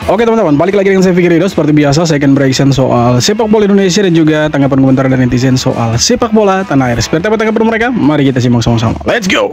Oke teman-teman, balik lagi dengan saya Fikri Ridho. Seperti biasa saya akan bereaction soal sepak bola Indonesia dan juga tanggapan komentar dari netizen soal sepak bola tanah air. Seperti apa tanggapan mereka? Mari kita simak sama-sama. Let's go.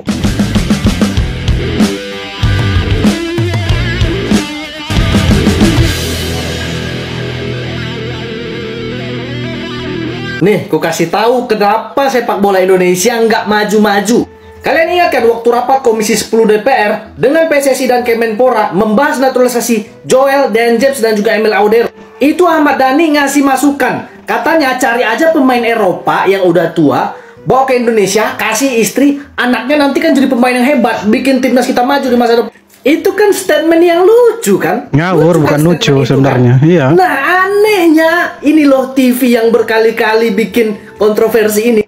Nih, ku kasih tahu kenapa sepak bola Indonesia nggak maju-maju. Kalian ingat kan waktu rapat Komisi 10 DPR dengan PSSI dan Kemenpora membahas naturalisasi Joel, Dan James, dan juga Emil Audero? Itu Ahmad Dhani ngasih masukan. Katanya cari aja pemain Eropa yang udah tua, bawa ke Indonesia, kasih istri, anaknya nanti kan jadi pemain yang hebat, bikin timnas kita maju di masa depan. Itu kan statement yang lucu kan? Ngawur, bukan lucu sebenarnya. Kan? Iya. Nah anehnya, ini loh TV yang berkali-kali bikin kontroversi ini.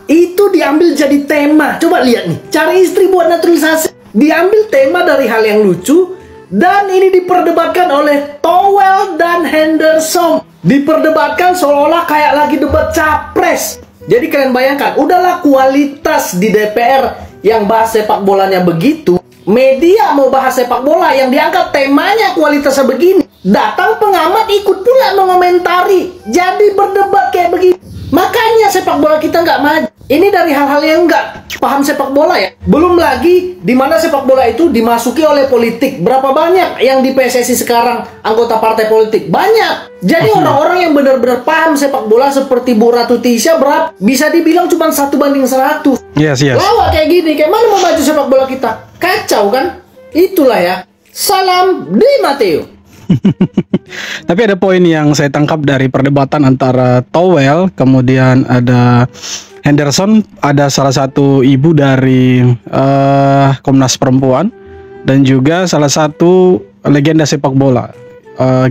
Itu diambil jadi tema. Coba lihat nih, cari istri buat naturalisasi. Diambil tema dari hal yang lucu, dan ini diperdebatkan oleh Towel dan Henderson. Diperdebatkan seolah-olah kayak lagi debat capres. Jadi kalian bayangkan, udahlah kualitas di DPR yang bahas sepak bolanya begitu. Media mau bahas sepak bola yang diangkat temanya kualitasnya begini. Datang pengamat ikut pula mengomentari. Jadi berdebat kayak begini. Makanya sepak bola kita nggak maju. Ini dari hal-hal yang nggak paham sepak bola ya. Belum lagi di mana sepak bola itu dimasuki oleh politik. Berapa banyak yang di PSSI sekarang anggota partai politik? Banyak. Jadi orang-orang yang benar-benar paham sepak bola seperti Bu Ratu Tisha berapa? Bisa dibilang cuma 1/100. Yes. Lawak kayak gini, kayak mana mau maju sepak bola kita? Kacau kan? Itulah ya. Salam di Mateo. Tapi ada poin yang saya tangkap dari perdebatan antara Towel, kemudian ada Henderson, ada salah satu ibu dari Komnas Perempuan, dan juga salah satu legenda sepak bola,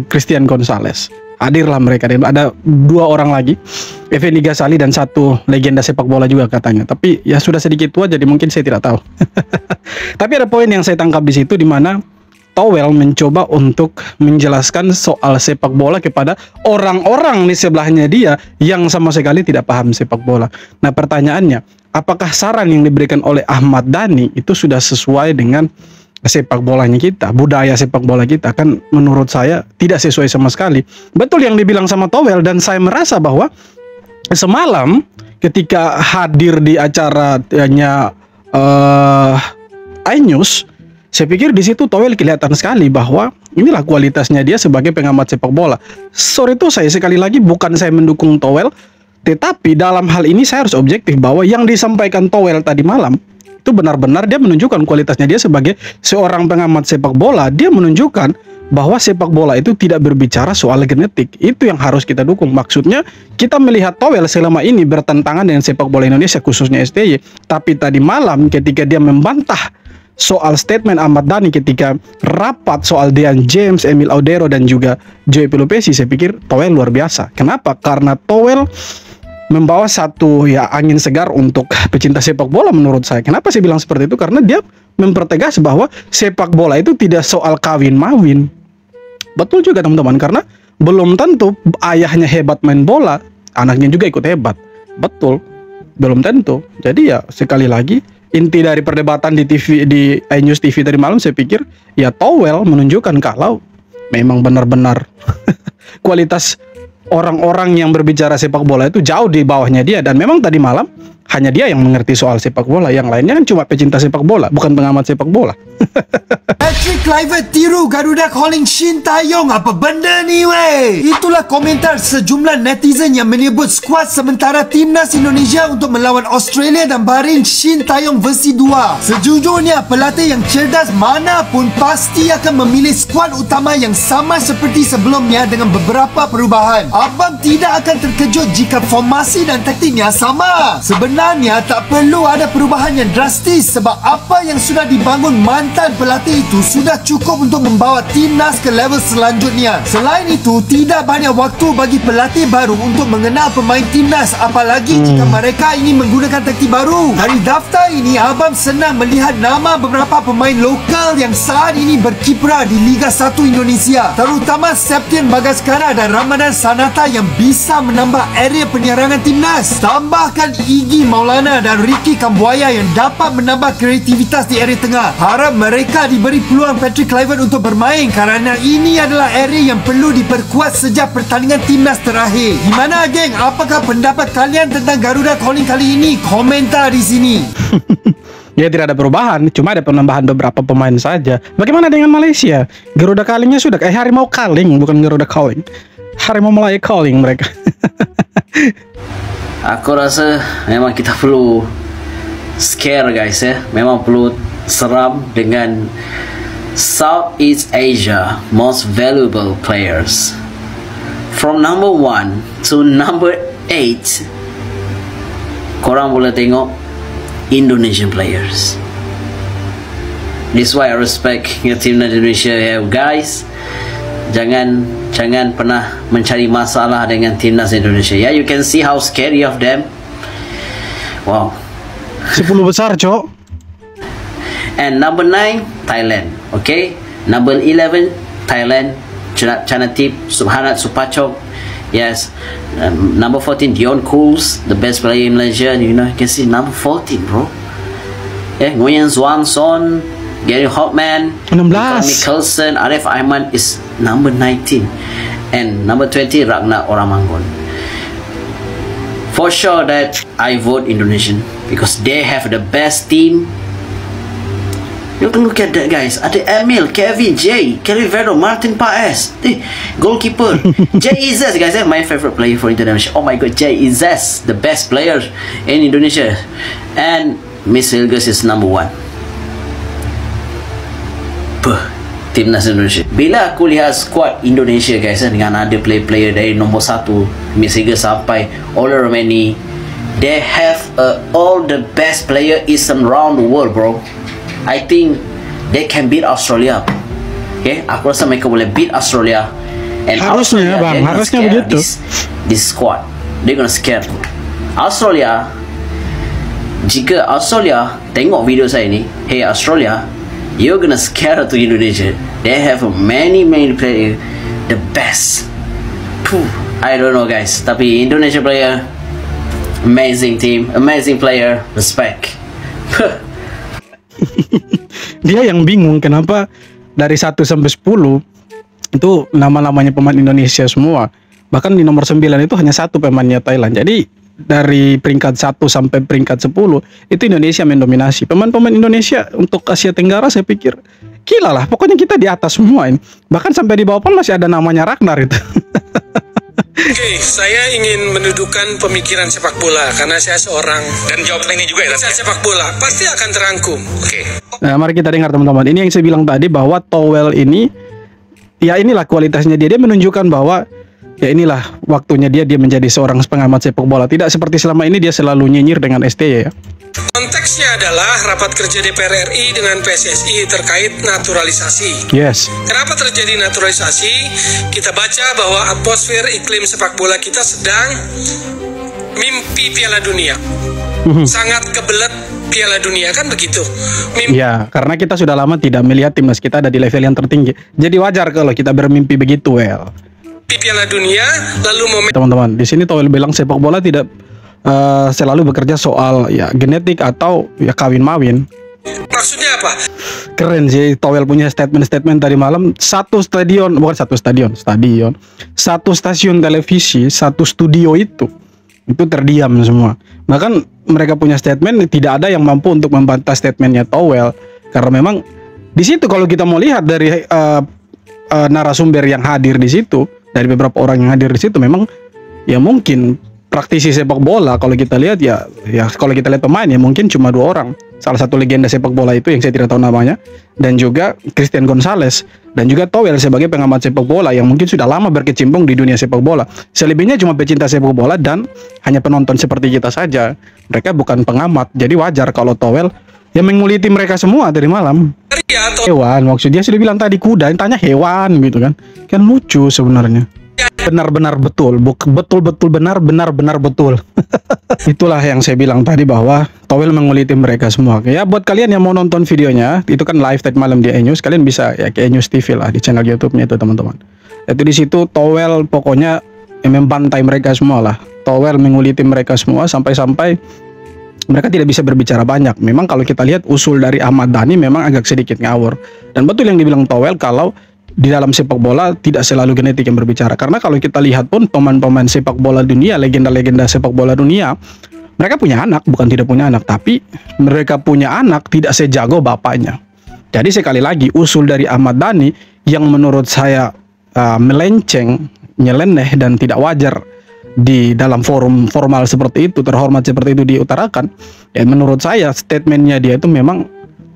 Christian Gonzalez. Hadirlah mereka, dan ada dua orang lagi, Effendi Ghazali dan satu legenda sepak bola juga katanya. Tapi ya sudah sedikit tua, jadi mungkin saya tidak tahu. Tapi ada poin yang saya tangkap di situ, di mana Towel mencoba untuk menjelaskan soal sepak bola kepada orang-orang di sebelahnya dia yang sama sekali tidak paham sepak bola. Nah pertanyaannya, apakah saran yang diberikan oleh Ahmad Dhani itu sudah sesuai dengan sepak bolanya kita, budaya sepak bola kita? Kan menurut saya tidak sesuai sama sekali. Betul yang dibilang sama Towel, dan saya merasa bahwa semalam ketika hadir di acaranya iNews, saya pikir di situ Towel kelihatan sekali bahwa inilah kualitasnya dia sebagai pengamat sepak bola. Sorry tuh, saya sekali lagi bukan saya mendukung Towel, tetapi dalam hal ini saya harus objektif bahwa yang disampaikan Towel tadi malam itu benar-benar dia menunjukkan kualitasnya dia sebagai seorang pengamat sepak bola. Dia menunjukkan bahwa sepak bola itu tidak berbicara soal genetik. Itu yang harus kita dukung. Maksudnya kita melihat Towel selama ini bertentangan dengan sepak bola Indonesia, khususnya STY. Tapi tadi malam ketika dia membantah soal statement Ahmad Dhani ketika rapat soal Dan James, Emil Audero, dan juga Joey Pelupesi, saya pikir Towel luar biasa. Kenapa? Karena Towel membawa satu ya angin segar untuk pecinta sepak bola menurut saya. Kenapa saya bilang seperti itu? Karena dia mempertegas bahwa sepak bola itu tidak soal kawin-mawin. Betul juga teman-teman, karena belum tentu ayahnya hebat main bola, anaknya juga ikut hebat. Betul, belum tentu. Jadi ya sekali lagi, inti dari perdebatan di TV, di iNews TV tadi malam, saya pikir ya Towel menunjukkan kalau memang benar-benar kualitas orang-orang yang berbicara sepak bola itu jauh di bawahnya dia. Dan memang tadi malam hanya dia yang mengerti soal sepak bola, yang lainnya kan cuma pecinta sepak bola, bukan pengamat sepak bola. Patrick Kluivert tiru Garuda calling Shin Tae-yong. Apa benda ni weh? Itulah komentar sejumlah netizen yang menyebut skuad sementara timnas Indonesia untuk melawan Australia dan Bahrain Shin Tae-yong versi 2. Sejujurnya pelatih yang cerdas mana pun pasti akan memilih skuad utama yang sama seperti sebelumnya dengan beberapa perubahan. Abang tidak akan terkejut jika formasi dan taktiknya sama. Sebenarnya tak perlu ada perubahan yang drastis sebab apa yang sudah dibangun mantan pelatih itu sudah cukup untuk membawa timnas ke level selanjutnya. Selain itu, tidak banyak waktu bagi pelatih baru untuk mengenal pemain timnas, apalagi jika mereka ingin menggunakan taktik baru. Dari daftar ini, Abang senang melihat nama beberapa pemain lokal yang saat ini berkiprah di Liga 1 Indonesia, terutama Septian Bagaskara dan Ramadan Sanata yang bisa menambah area penyerangan timnas. Tambahkan Iggy Maulana dan Ricky Kambuaya yang dapat menambah kreativitas di area tengah. Harap mereka diberi peluang Patrick Kluivert untuk bermain kerana ini adalah area yang perlu diperkuat sejak pertandingan timnas terakhir. Gimana geng? Apakah pendapat kalian tentang Garuda Calling kali ini? Komentar di sini. Ya tidak ada perubahan, cuma ada penambahan beberapa pemain saja. Bagaimana dengan Malaysia? Garuda Callingnya sudah kayak Harimau Calling, bukan Garuda Calling. Harimau Malaya Calling mereka. Aku rasa memang kita perlu scare guys ya. Memang perlu seram dengan Southeast Asia most valuable players. From number 1 to number 8. Korang boleh tengok Indonesian players. This why I respect timnas Indonesia ya guys. Jangan pernah mencari masalah dengan timnas Indonesia. Yeah, you can see how scary of them. Wow. 10 besar, Cok. And number 9, Thailand. Okay. Number 11, Thailand. Chanatip Subhanat Supachok. Yes. Number 14, Dion Kools, the best player in Malaysia. You know, you can see number 14, bro. Yeah, Nguyen Xuan Son, Gary Hopman, 16. Mikkelsen, Arif Aiman is number 19. And number 20, Ragnar Oramanggon. For sure that I vote Indonesian because they have the best team. You can look at that guys. Ada Emil, Kevin, Jay, Kelly Vero, Martin Paes, goalkeeper. Jay Izzes guys, my favorite player for Indonesia. Oh my god, Jay Izzes, the best player in Indonesia. And Miss Hilgers is number 1. Timnas Indonesia. Bila aku lihat squad Indonesia guys dengan ada player-player dari nombor 1 Miss Hilgers sampai Ola Romani, they have all the best player is around the world bro. I think they can beat Australia. Okay, aku rasa mereka boleh beat Australia. And harusnya Australia, bang, harusnya begitu. This squad, they're gonna scare Australia. Jika Australia tengok video saya ni, hey Australia, you're gonna scare to Indonesia. They have many player, the best. I don't know guys, tapi Indonesia player, amazing team, amazing player, respect. Dia yang bingung kenapa dari 1 sampai 10 itu nama-namanya pemain Indonesia semua. Bahkan di nomor 9 itu hanya 1 pemainnya Thailand. Jadi dari peringkat 1 sampai peringkat 10 itu Indonesia mendominasi. Pemain-pemain Indonesia untuk Asia Tenggara saya pikir gila lah. Pokoknya kita di atas semua ini. Bahkan sampai di bawah pun masih ada namanya Ragnar itu. Oke, saya ingin mendudukan pemikiran sepak bola karena saya seorang dan jawab ini juga ya. Saya sepak bola pasti akan terangkum. Oke. Nah, mari kita dengar teman-teman. Ini yang saya bilang tadi bahwa Towel ini ya inilah kualitasnya dia. Dia menunjukkan bahwa ya inilah waktunya dia menjadi seorang pengamat sepak bola. Tidak seperti selama ini dia selalu nyinyir dengan STY ya. Konteksnya adalah rapat kerja DPR RI dengan PSSI terkait naturalisasi. Yes. Kenapa terjadi naturalisasi? Kita baca bahwa atmosfer iklim sepak bola kita sedang mimpi Piala Dunia. Sangat kebelet Piala Dunia kan begitu. Ya, karena kita sudah lama tidak melihat timnas kita ada di level yang tertinggi. Jadi wajar kalau kita bermimpi begitu, well. Piala Dunia lalu teman-teman, di sini Towel bilang sepak bola tidak selalu bekerja soal ya genetik atau ya kawin-mawin. Maksudnya apa? Keren sih Towel punya statement tadi malam. Satu stadion satu stasiun televisi, satu studio itu terdiam semua. Bahkan mereka punya statement, tidak ada yang mampu untuk membantah statementnya Towel, karena memang di situ kalau kita mau lihat dari narasumber yang hadir di situ, dari beberapa orang yang hadir di situ, memang ya mungkin praktisi sepak bola kalau kita lihat ya kalau kita lihat pemain ya mungkin cuma 2 orang. Salah satu legenda sepak bola itu yang saya tidak tahu namanya, dan juga Christian Gonzalez, dan juga Towel sebagai pengamat sepak bola yang mungkin sudah lama berkecimpung di dunia sepak bola. Selebihnya cuma pecinta sepak bola dan hanya penonton seperti kita saja. Mereka bukan pengamat. Jadi wajar kalau Towel yang menguliti mereka semua tadi malam. Hewan, maksudnya sudah bilang tadi kuda, yang tanya hewan gitu kan. Kan lucu sebenarnya. Benar-benar betul, betul-betul benar-benar betul. Itulah yang saya bilang tadi bahwa Towel menguliti mereka semua. Ya buat kalian yang mau nonton videonya, itu kan live tadi malam di E-News, kalian bisa ya ke E-News TV lah di channel YouTube-nya itu teman-teman. Itu di situ Towel pokoknya membantai mereka semua lah. Towel menguliti mereka semua sampai-sampai mereka tidak bisa berbicara banyak. Memang kalau kita lihat usul dari Ahmad Dhani memang agak sedikit ngawur. Dan betul yang dibilang Towel kalau di dalam sepak bola tidak selalu genetik yang berbicara. Karena kalau kita lihat pun pemain-pemain sepak bola dunia, legenda-legenda sepak bola dunia, mereka punya anak, bukan tidak punya anak, tapi mereka punya anak tidak sejago bapaknya. Jadi sekali lagi usul dari Ahmad Dhani yang menurut saya melenceng, nyeleneh dan tidak wajar di dalam forum formal seperti itu, terhormat seperti itu diutarakan. Ya menurut saya statementnya dia itu memang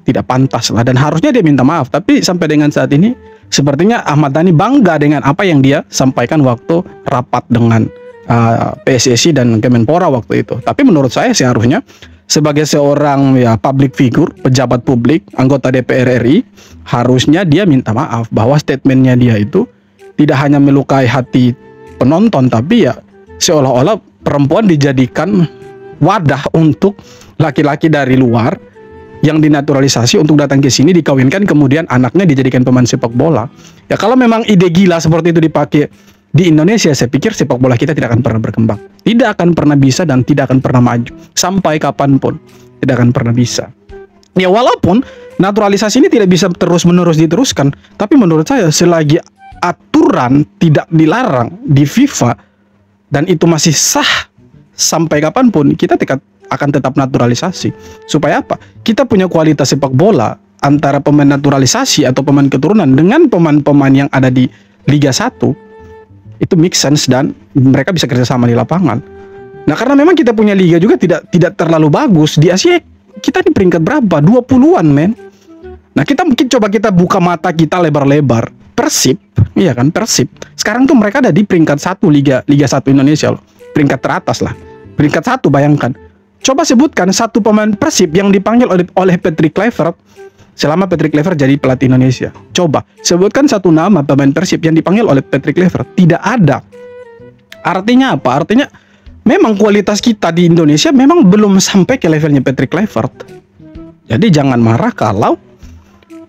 tidak pantas lah dan harusnya dia minta maaf. Tapi sampai dengan saat ini sepertinya Ahmad Dhani bangga dengan apa yang dia sampaikan waktu rapat dengan PSSI dan Kemenpora waktu itu. Tapi menurut saya seharusnya sebagai seorang ya public figure, pejabat publik, anggota DPR RI, harusnya dia minta maaf bahwa statementnya dia itu tidak hanya melukai hati penonton, tapi ya seolah-olah perempuan dijadikan wadah untuk laki-laki dari luar yang dinaturalisasi untuk datang ke sini, dikawinkan, kemudian anaknya dijadikan pemain sepak bola. Ya kalau memang ide gila seperti itu dipakai di Indonesia, saya pikir sepak bola kita tidak akan pernah berkembang, tidak akan pernah bisa dan tidak akan pernah maju sampai kapanpun, tidak akan pernah bisa. Ya walaupun naturalisasi ini tidak bisa terus-menerus diteruskan, tapi menurut saya selagi aturan tidak dilarang di FIFA dan itu masih sah sampai kapanpun, kita akan tetap naturalisasi. Supaya apa? Kita punya kualitas sepak bola antara pemain naturalisasi atau pemain keturunan dengan pemain-pemain yang ada di Liga 1 itu make sense dan mereka bisa kerjasama di lapangan. Nah karena memang kita punya liga juga tidak terlalu bagus di Asia, kita di peringkat berapa? 20-an men. Nah kita mungkin coba kita buka mata kita lebar-lebar. Persib, iya kan, Persib sekarang tuh mereka ada di peringkat 1 Liga 1 Indonesia loh, peringkat teratas lah, peringkat 1. Bayangkan, coba sebutkan satu pemain Persib yang dipanggil oleh Patrick Kluivert selama Patrick Kluivert jadi pelatih Indonesia. Coba sebutkan satu nama pemain Persib yang dipanggil oleh Patrick Kluivert. Tidak ada. Artinya apa? Artinya memang kualitas kita di Indonesia memang belum sampai ke levelnya Patrick Kluivert. Jadi jangan marah kalau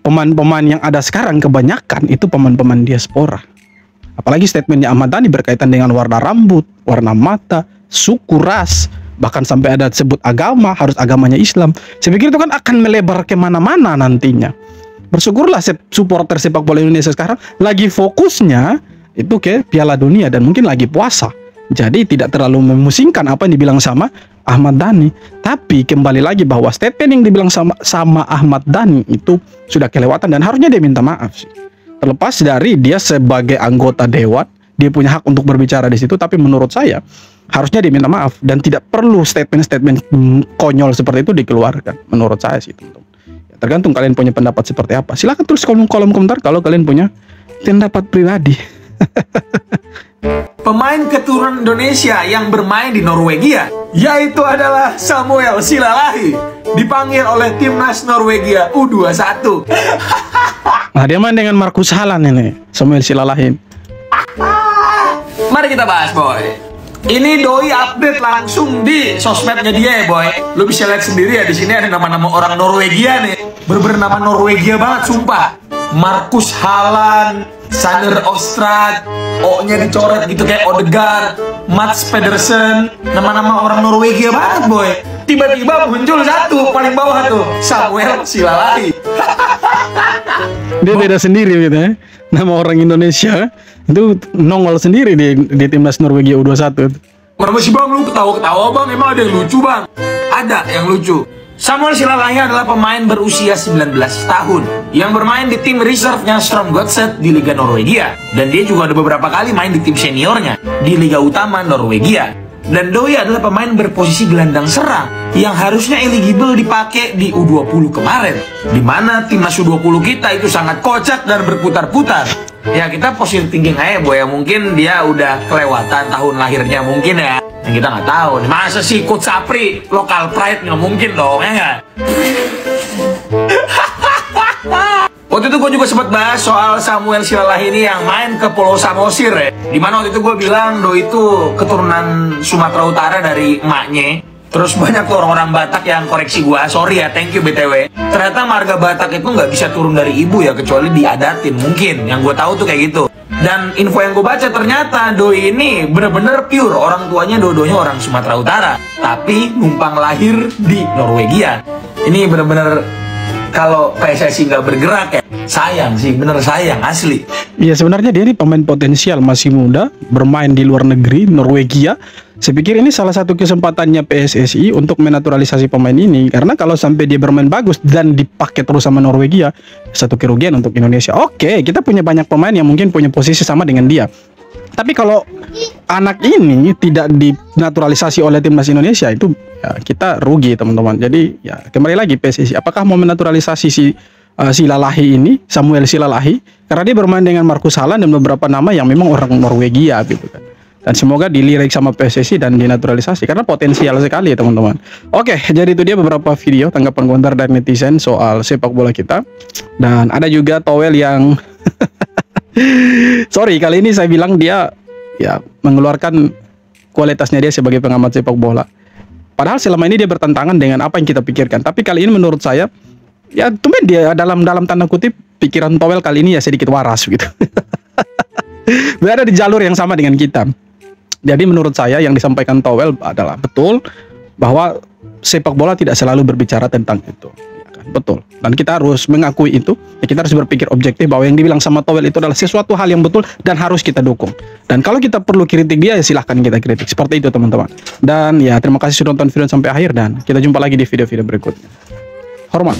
pemain-pemain yang ada sekarang kebanyakan itu pemain-pemain diaspora. Apalagi statementnya Ahmad Dhani berkaitan dengan warna rambut, warna mata, suku, ras, bahkan sampai ada sebut agama, harus agamanya Islam. Saya pikir itu kan akan melebar kemana-mana nantinya. Bersyukurlah supporter sepak bola Indonesia sekarang lagi fokusnya itu ke Piala Dunia dan mungkin lagi puasa. Jadi tidak terlalu memusingkan apa yang dibilang sama Ahmad Dhani. Tapi kembali lagi bahwa statement yang dibilang sama Ahmad Dhani itu sudah kelewatan dan harusnya dia minta maaf sih. Terlepas dari dia sebagai anggota dewan, dia punya hak untuk berbicara di situ, tapi menurut saya harusnya dia minta maaf dan tidak perlu statement-statement konyol seperti itu dikeluarkan. Menurut saya sih, teman-teman. Ya, tergantung kalian punya pendapat seperti apa. Silahkan tulis kolom komentar kalau kalian punya pendapat pribadi. Pemain keturunan Indonesia yang bermain di Norwegia yaitu adalah Samuel Silalahi, dipanggil oleh timnas Norwegia U21. Nah, dia main dengan Marcus Haaland ini, Samuel Silalahi. Mari kita bahas, boy. Ini doi update langsung di sosmednya dia ya, boy. Lu bisa lihat sendiri ya, di sini ada nama-nama orang Norwegia nih. Bener-bener nama Norwegia banget, sumpah. Marcus Haaland, Sander Ostrad, O-nya dicoret gitu kayak Odegaard, Mats Pedersen, nama-nama orang Norwegia banget, boy. Tiba-tiba muncul satu paling bawah tuh, Samuel Silalahi. Dia beda sendiri gitu ya. Nama orang Indonesia itu nongol sendiri di timnas Norwegia U21. Kenapa sih bang, lu ketawa-ketawa bang? Emang ada yang lucu bang? Ada yang lucu. Samuel Silalahi adalah pemain berusia 19 tahun yang bermain di tim reserve-nya Strømsgodset di Liga Norwegia. Dan dia juga ada beberapa kali main di tim seniornya di Liga Utama Norwegia. Dan doi adalah pemain berposisi gelandang serang yang harusnya eligible dipakai di U20 kemarin, dimana timnas U20 kita itu sangat kocak dan berputar-putar. Ya kita positive thinking aja, boy, ya mungkin dia udah kelewatan tahun lahirnya mungkin ya. Yang kita nggak tahu. Masa sih Coach Sapri lokal pride nggak mungkin dong, ya nggak? Waktu itu gue juga sempat bahas soal Samuel Silalahi ini yang main ke Pulau Samosir ya. Dimana waktu itu gue bilang doi itu keturunan Sumatera Utara dari emaknya. Terus banyak tuh orang-orang Batak yang koreksi gue, sorry ya, thank you BTW. Ternyata marga Batak itu nggak bisa turun dari ibu ya, kecuali diadatin mungkin. Yang gue tahu tuh kayak gitu. Dan info yang gue baca ternyata Doi ini bener-bener pure. Orang tuanya dua-duanya orang Sumatera Utara, tapi numpang lahir di Norwegia. Ini bener-bener kalau PSSI nggak bergerak ya, sayang sih, bener sayang, asli. Iya, sebenarnya dia ini pemain potensial, masih muda, bermain di luar negeri, Norwegia. Saya pikir ini salah satu kesempatannya PSSI untuk menaturalisasi pemain ini. Karena kalau sampai dia bermain bagus dan dipakai terus sama Norwegia, satu kerugian untuk Indonesia. Oke, kita punya banyak pemain yang mungkin punya posisi sama dengan dia. Tapi kalau anak ini tidak dinaturalisasi oleh timnas Indonesia, itu ya, kita rugi teman-teman. Jadi ya kembali lagi PSSI, apakah mau menaturalisasi si Silalahi ini, Samuel Silalahi, karena dia bermain dengan Marcus Haaland dan beberapa nama yang memang orang Norwegia gitu kan. Dan semoga dilirik sama PSSI dan dinaturalisasi karena potensial sekali ya teman-teman. Oke, jadi itu dia beberapa video tanggapan komentar dari netizen soal sepak bola kita. Dan ada juga Towel yang sorry, kali ini saya bilang dia ya mengeluarkan kualitasnya dia sebagai pengamat sepak bola. Padahal selama ini dia bertentangan dengan apa yang kita pikirkan. Tapi kali ini menurut saya ya tumben dia dalam tanda kutip pikiran Towel kali ini ya sedikit waras gitu. Berada di jalur yang sama dengan kita. Jadi menurut saya yang disampaikan Towel adalah betul bahwa sepak bola tidak selalu berbicara tentang itu. Ya kan? Betul. Dan kita harus mengakui itu. Ya, kita harus berpikir objektif bahwa yang dibilang sama Towel itu adalah sesuatu hal yang betul dan harus kita dukung. Dan kalau kita perlu kritik dia, ya silahkan kita kritik. Seperti itu teman-teman. Dan ya terima kasih sudah nonton video sampai akhir dan kita jumpa lagi di video-video berikutnya. Hormat.